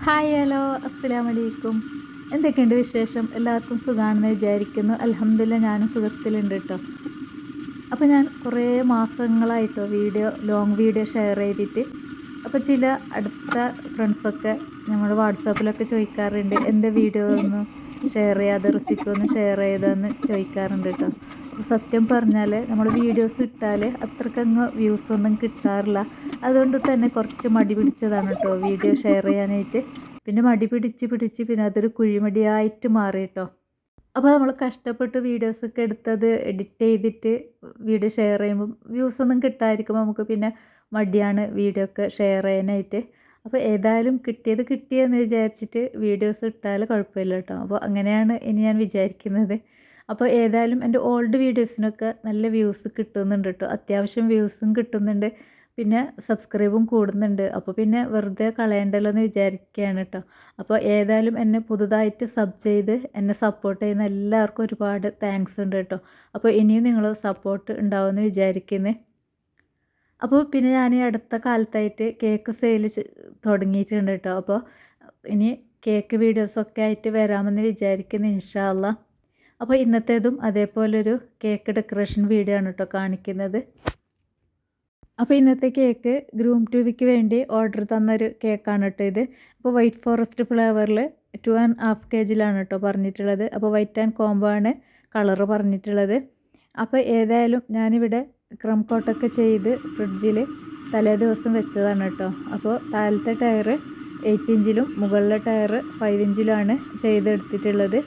Hi hello അസ്സലാമു അലൈക്കും. എന്തൊക്കെയുണ്ട് വിശേഷം? എല്ലാവർക്കും സുഖമാണെന്ന് വിചാരിക്കുന്നു. അൽഹംദുലില്ലാ ഞാനും സുഖത്തിലുണ്ട് കേട്ടോ. അപ്പോൾ ഞാൻ കുറേ മാസങ്ങളായിട്ടോ ലോങ് വീഡിയോ ഷെയർ ചെയ്തിട്ട്. അപ്പോൾ ചില അടുത്ത ഫ്രണ്ട്സൊക്കെ നമ്മുടെ വാട്സാപ്പിലൊക്കെ ചോദിക്കാറുണ്ട്, എൻ്റെ വീഡിയോ ഒന്ന് ഷെയർ ചെയ്യാതെ റെസിപ്പി ഒന്ന് ഷെയർ ചെയ്തതെന്ന് ചോദിക്കാറുണ്ട് കേട്ടോ. അപ്പോൾ സത്യം പറഞ്ഞാൽ നമ്മൾ വീഡിയോസ് ഇട്ടാൽ അത്രക്കങ്ങ് വ്യൂസ് ഒന്നും കിട്ടാറില്ല. അതുകൊണ്ട് തന്നെ കുറച്ച് മടി പിടിച്ചതാണ് കേട്ടോ വീഡിയോ ഷെയർ ചെയ്യാനായിട്ട്. പിന്നെ മടി പിടിച്ച് പിന്നെ അതൊരു കുഴിമടിയായിട്ട് മാറി കേട്ടോ. അപ്പോൾ നമ്മൾ കഷ്ടപ്പെട്ട് വീഡിയോസൊക്കെ എടുത്തത് എഡിറ്റ് ചെയ്തിട്ട് വീഡിയോ ഷെയർ ചെയ്യുമ്പോൾ വ്യൂസ് ഒന്നും കിട്ടാതിരിക്കുമ്പോൾ നമുക്ക് പിന്നെ മടിയാണ് വീഡിയോ ഒക്കെ ഷെയർ ചെയ്യാനായിട്ട്. അപ്പോൾ ഏതായാലും കിട്ടിയെന്ന് വിചാരിച്ചിട്ട് വീഡിയോസ് ഇട്ടാൽ കുഴപ്പമില്ല കേട്ടോ. അപ്പോൾ അങ്ങനെയാണ് ഇനി ഞാൻ വിചാരിക്കുന്നത്. അപ്പോൾ ഏതായാലും എൻ്റെ ഓൾഡ് വീഡിയോസിനൊക്കെ നല്ല വ്യൂസ് കിട്ടുന്നുണ്ട് കേട്ടോ. അത്യാവശ്യം വ്യൂസും കിട്ടുന്നുണ്ട്, പിന്നെ സബ്സ്ക്രൈബും കൂടുന്നുണ്ട്. അപ്പോൾ പിന്നെ വെറുതെ കളയണ്ടല്ലോ എന്ന് വിചാരിക്കുകയാണ് കേട്ടോ. അപ്പോൾ ഏതായാലും എന്നെ പുതുതായിട്ട് സബ് ചെയ്ത് എന്നെ സപ്പോർട്ട് ചെയ്യുന്ന എല്ലാവർക്കും ഒരുപാട് താങ്ക്സ് ഉണ്ട് കേട്ടോ. അപ്പോൾ ഇനിയും നിങ്ങൾ സപ്പോർട്ട് ഉണ്ടാവുമെന്ന് വിചാരിക്കുന്നത്. അപ്പോൾ പിന്നെ ഞാൻ ഈ അടുത്ത കാലത്തായിട്ട് കേക്ക് സെയിൽ തുടങ്ങിയിട്ടുണ്ട് കേട്ടോ. അപ്പോൾ ഇനി കേക്ക് വീഡിയോസൊക്കെ ആയിട്ട് വരാമെന്ന് വിചാരിക്കുന്നു ഇൻഷാ അല്ലാ. അപ്പോൾ ഇന്നത്തേതും അതേപോലൊരു കേക്ക് ഡെക്കറേഷൻ വീഡിയോ ആണ് കേട്ടോ കാണിക്കുന്നത്. അപ്പോൾ ഇന്നത്തെ കേക്ക് ഗ്രൂം ടു ബിക്ക് വേണ്ടി ഓർഡർ തന്നൊരു കേക്കാണ് കേട്ടോ ഇത്. അപ്പോൾ വൈറ്റ് ഫോറസ്റ്റ് ഫ്ലേവറിൽ 2.5 kg കേട്ടോ പറഞ്ഞിട്ടുള്ളത്. അപ്പോൾ വൈറ്റ് ആൻഡ് കോംബോ ആണ് കളറ് പറഞ്ഞിട്ടുള്ളത്. അപ്പോൾ ഏതായാലും ഞാനിവിടെ ക്രം കോട്ടൊക്കെ ചെയ്ത് ഫ്രിഡ്ജിൽ തലേ ദിവസം വെച്ചതാണ് കേട്ടോ. അപ്പോൾ താഴത്തെ ടയർ 8 ഇഞ്ചിലും മുകളിലെ ടയർ 5 ഇഞ്ചിലുമാണ് ചെയ്തെടുത്തിട്ടുള്ളത്.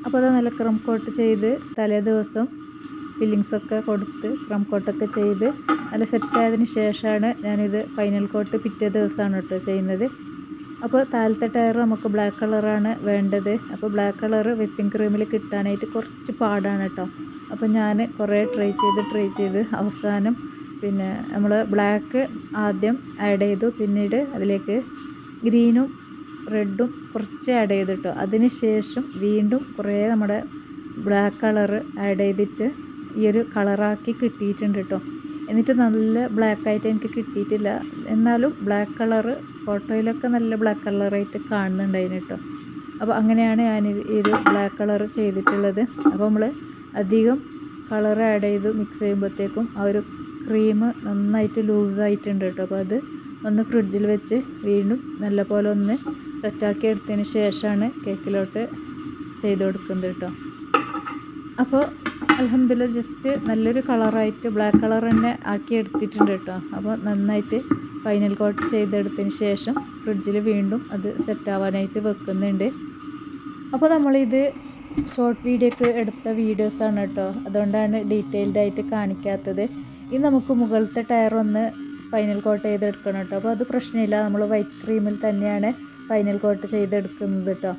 അപ്പോൾ അത് നല്ല ക്രം കോട്ട് ചെയ്ത് തലേ ദിവസം ഫില്ലിങ്സൊക്കെ കൊടുത്ത് ക്രം കോട്ടൊക്കെ ചെയ്ത് നല്ല സെറ്റായതിന് ശേഷമാണ് ഞാനിത് ഫൈനൽ കോട്ട് പിറ്റേ ദിവസമാണ് കേട്ടോ ചെയ്യുന്നത്. അപ്പോൾ താഴത്തെ ടയർ നമുക്ക് ബ്ലാക്ക് കളറാണ് വേണ്ടത്. അപ്പോൾ ബ്ലാക്ക് കളർ വിപ്പിംഗ് ക്രീമിൽ കിട്ടാനായിട്ട് കുറച്ച് പാടാണ് കേട്ടോ. അപ്പോൾ ഞാൻ കുറേ ട്രൈ ചെയ്ത് അവസാനം പിന്നെ നമ്മൾ ബ്ലാക്ക് ആദ്യം ആഡ് ചെയ്തു. പിന്നീട് അതിലേക്ക് ഗ്രീനും റെഡും കുറച്ച് ആഡ് ചെയ്തു കേട്ടോ. അതിന് ശേഷം വീണ്ടും കുറേ നമ്മുടെ ബ്ലാക്ക് കളറ് ആഡ് ചെയ്തിട്ട് ഈ ഒരു കളറാക്കി കിട്ടിയിട്ടുണ്ട് കേട്ടോ. എന്നിട്ട് നല്ല ബ്ലാക്കായിട്ട് എനിക്ക് കിട്ടിയിട്ടില്ല, എന്നാലും ബ്ലാക്ക് കളറ് ഫോട്ടോയിലൊക്കെ നല്ല ബ്ലാക്ക് കളറായിട്ട് കാണുന്നുണ്ടായിരുന്നു കേട്ടോ. അപ്പോൾ അങ്ങനെയാണ് ഞാൻ ഈ ഒരു ബ്ലാക്ക് കളർ ചെയ്തിട്ടുള്ളത്. അപ്പോൾ നമ്മൾ അധികം കളർ ആഡ് ചെയ്ത് മിക്സ് ചെയ്യുമ്പോഴത്തേക്കും ആ ഒരു ക്രീം നന്നായിട്ട് ലൂസായിട്ടുണ്ട് കേട്ടോ. അപ്പോൾ അത് ഒന്ന് ഫ്രിഡ്ജിൽ വെച്ച് വീണ്ടും നല്ലപോലെ ഒന്ന് സെറ്റാക്കി എടുത്തതിന് ശേഷമാണ് കേക്കിലോട്ട് ചെയ്ത് കൊടുക്കുന്നത് കേട്ടോ. അപ്പോൾ അൽഹംദുലില്ലാ ജസ്റ്റ് നല്ലൊരു കളറായിട്ട് ബ്ലാക്ക് കളർ തന്നെ ആക്കി എടുത്തിട്ടുണ്ട് കേട്ടോ. അപ്പോൾ നന്നായിട്ട് ഫൈനൽ കോട്ട് ചെയ്തെടുത്തതിന് ശേഷം ഫ്രിഡ്ജിൽ വീണ്ടും അത് സെറ്റാവാനായിട്ട് വെക്കുന്നുണ്ട്. അപ്പോൾ നമ്മളിത് ഷോർട്ട് വീഡിയോക്ക് എടുത്ത വീഡിയോസാണ് കേട്ടോ, അതുകൊണ്ടാണ് ഡീറ്റെയിൽഡ് ആയിട്ട് കാണിക്കാത്തത്. ഇത് നമുക്ക് മുകളിലത്തെ ടയർ ഒന്ന് ഫൈനൽ കോട്ട് ചെയ്തെടുക്കണം കേട്ടോ. അപ്പോൾ അത് പ്രശ്നമില്ല, നമ്മൾ വൈറ്റ് ക്രീമിൽ തന്നെയാണ് ഫൈനൽ കോട്ട് ചെയ്തെടുക്കുന്നത് കേട്ടോ.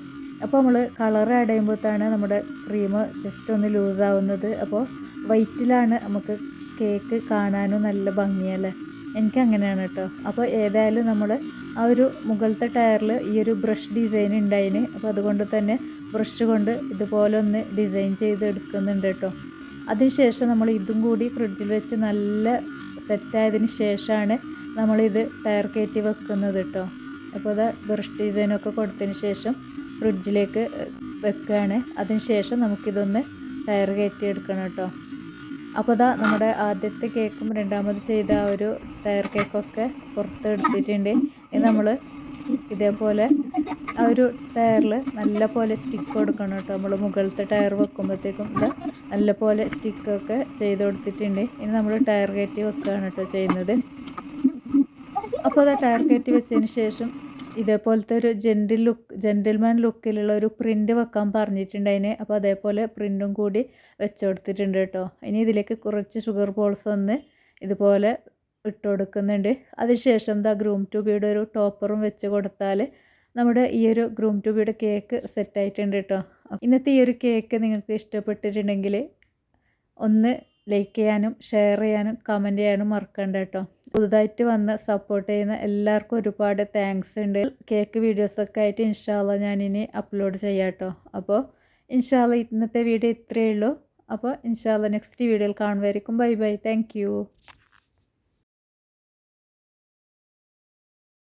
അപ്പോൾ നമ്മൾ കളർ ആഡ് ചെയ്യുമ്പോഴത്താണ് നമ്മുടെ ക്രീം ജസ്റ്റ് ഒന്ന് ലൂസാവുന്നത്. അപ്പോൾ വൈറ്റിലാണ് നമുക്ക് കേക്ക് കാണാനും നല്ല ഭംഗിയല്ലേ, എനിക്കങ്ങനെയാണ് കേട്ടോ. അപ്പോൾ ഏതായാലും നമ്മൾ ആ ഒരു മുകളിലത്തെ ടയറിൽ ഈ ഒരു ബ്രഷ് ഡിസൈൻ ഉണ്ടായിന്. അപ്പോൾ അതുകൊണ്ട് തന്നെ ബ്രഷ് കൊണ്ട് ഇതുപോലെ ഒന്ന് ഡിസൈൻ ചെയ്തെടുക്കുന്നുണ്ട് കേട്ടോ. അതിനുശേഷം നമ്മൾ ഇതും കൂടി ഫ്രിഡ്ജിൽ വെച്ച് നല്ല സെറ്റായതിന് ശേഷമാണ് നമ്മളിത് ടയർ കയറ്റി വെക്കുന്നത് കേട്ടോ. അപ്പോൾ അത് ബ്രഷ് ഡിസൈനൊക്കെ കൊടുത്തതിന് ശേഷം ഫ്രിഡ്ജിലേക്ക് വെക്കുകയാണ്. അതിന് ശേഷം നമുക്കിതൊന്ന് ടയർ കയറ്റി എടുക്കണം കേട്ടോ. അപ്പോൾ ഇതാ നമ്മുടെ ആദ്യത്തെ കേക്കും രണ്ടാമത് ചെയ്ത ആ ഒരു ടയർ കേക്കൊക്കെ പുറത്തെടുത്തിട്ടുണ്ട്. ഇത് നമ്മൾ ഇതേപോലെ ആ ഒരു ടയറിൽ നല്ല പോലെ സ്റ്റിക്ക് കൊടുക്കണം കേട്ടോ. നമ്മൾ മുകളിലത്തെ ടയർ വെക്കുമ്പോഴത്തേക്കും ഇത് നല്ല പോലെ സ്റ്റിക്കൊക്കെ ചെയ്ത് കൊടുത്തിട്ടുണ്ട്. ഇനി നമ്മൾ ടയർ കയറ്റി വെക്കുകയാണ് കേട്ടോ ചെയ്യുന്നത്. അപ്പോൾ അത് ടയർ കയറ്റി വെച്ചതിന് ശേഷം ഇതേപോലത്തെ ഒരു ജെൻറ്റിൽമാൻ ലുക്കിലുള്ള ഒരു പ്രിൻ്റ് വെക്കാൻ പറഞ്ഞിട്ടുണ്ടായിന്. അപ്പോൾ അതേപോലെ പ്രിൻറ്റും കൂടി വെച്ച് കൊടുത്തിട്ടുണ്ട് കേട്ടോ. ഇനി ഇതിലേക്ക് കുറച്ച് ഷുഗർ ബോൾസ് ഒന്ന് ഇതുപോലെ ഇട്ട് കൊടുക്കുന്നുണ്ട്. അതിനുശേഷം എന്താ ഗ്രൂം ടു ബിയുടെ ഒരു ടോപ്പറും വെച്ച് കൊടുത്താൽ നമ്മുടെ ഈ ഒരു ഗ്രൂം ടു ബിയുടെ കേക്ക് സെറ്റായിട്ടുണ്ട് കേട്ടോ. ഇന്നത്തെ ഈ ഒരു കേക്ക് നിങ്ങൾക്ക് ഇഷ്ടപ്പെട്ടിട്ടുണ്ടെങ്കിൽ ഒന്ന് ലൈക്ക് ചെയ്യാനും ഷെയർ ചെയ്യാനും കമൻറ്റ് ചെയ്യാനും മറക്കണ്ട കേട്ടോ. പുതുതായിട്ട് വന്ന് സപ്പോർട്ട് ചെയ്യുന്ന എല്ലാവർക്കും ഒരുപാട് താങ്ക്സ് ഉണ്ട്. കേക്ക് വീഡിയോസൊക്കെ ആയിട്ട് ഇൻഷാ അല്ലാ ഞാനിനി അപ്ലോഡ് ചെയ്യാം കേട്ടോ. അപ്പോൾ ഇൻഷാ അല്ലാ ഇന്നത്തെ വീഡിയോ ഇത്രയേ ഉള്ളൂ. അപ്പോൾ ഇൻഷാ അല്ലാ നെക്സ്റ്റ് വീഡിയോയിൽ കാണുമായിരിക്കും. Bye bye, thank you.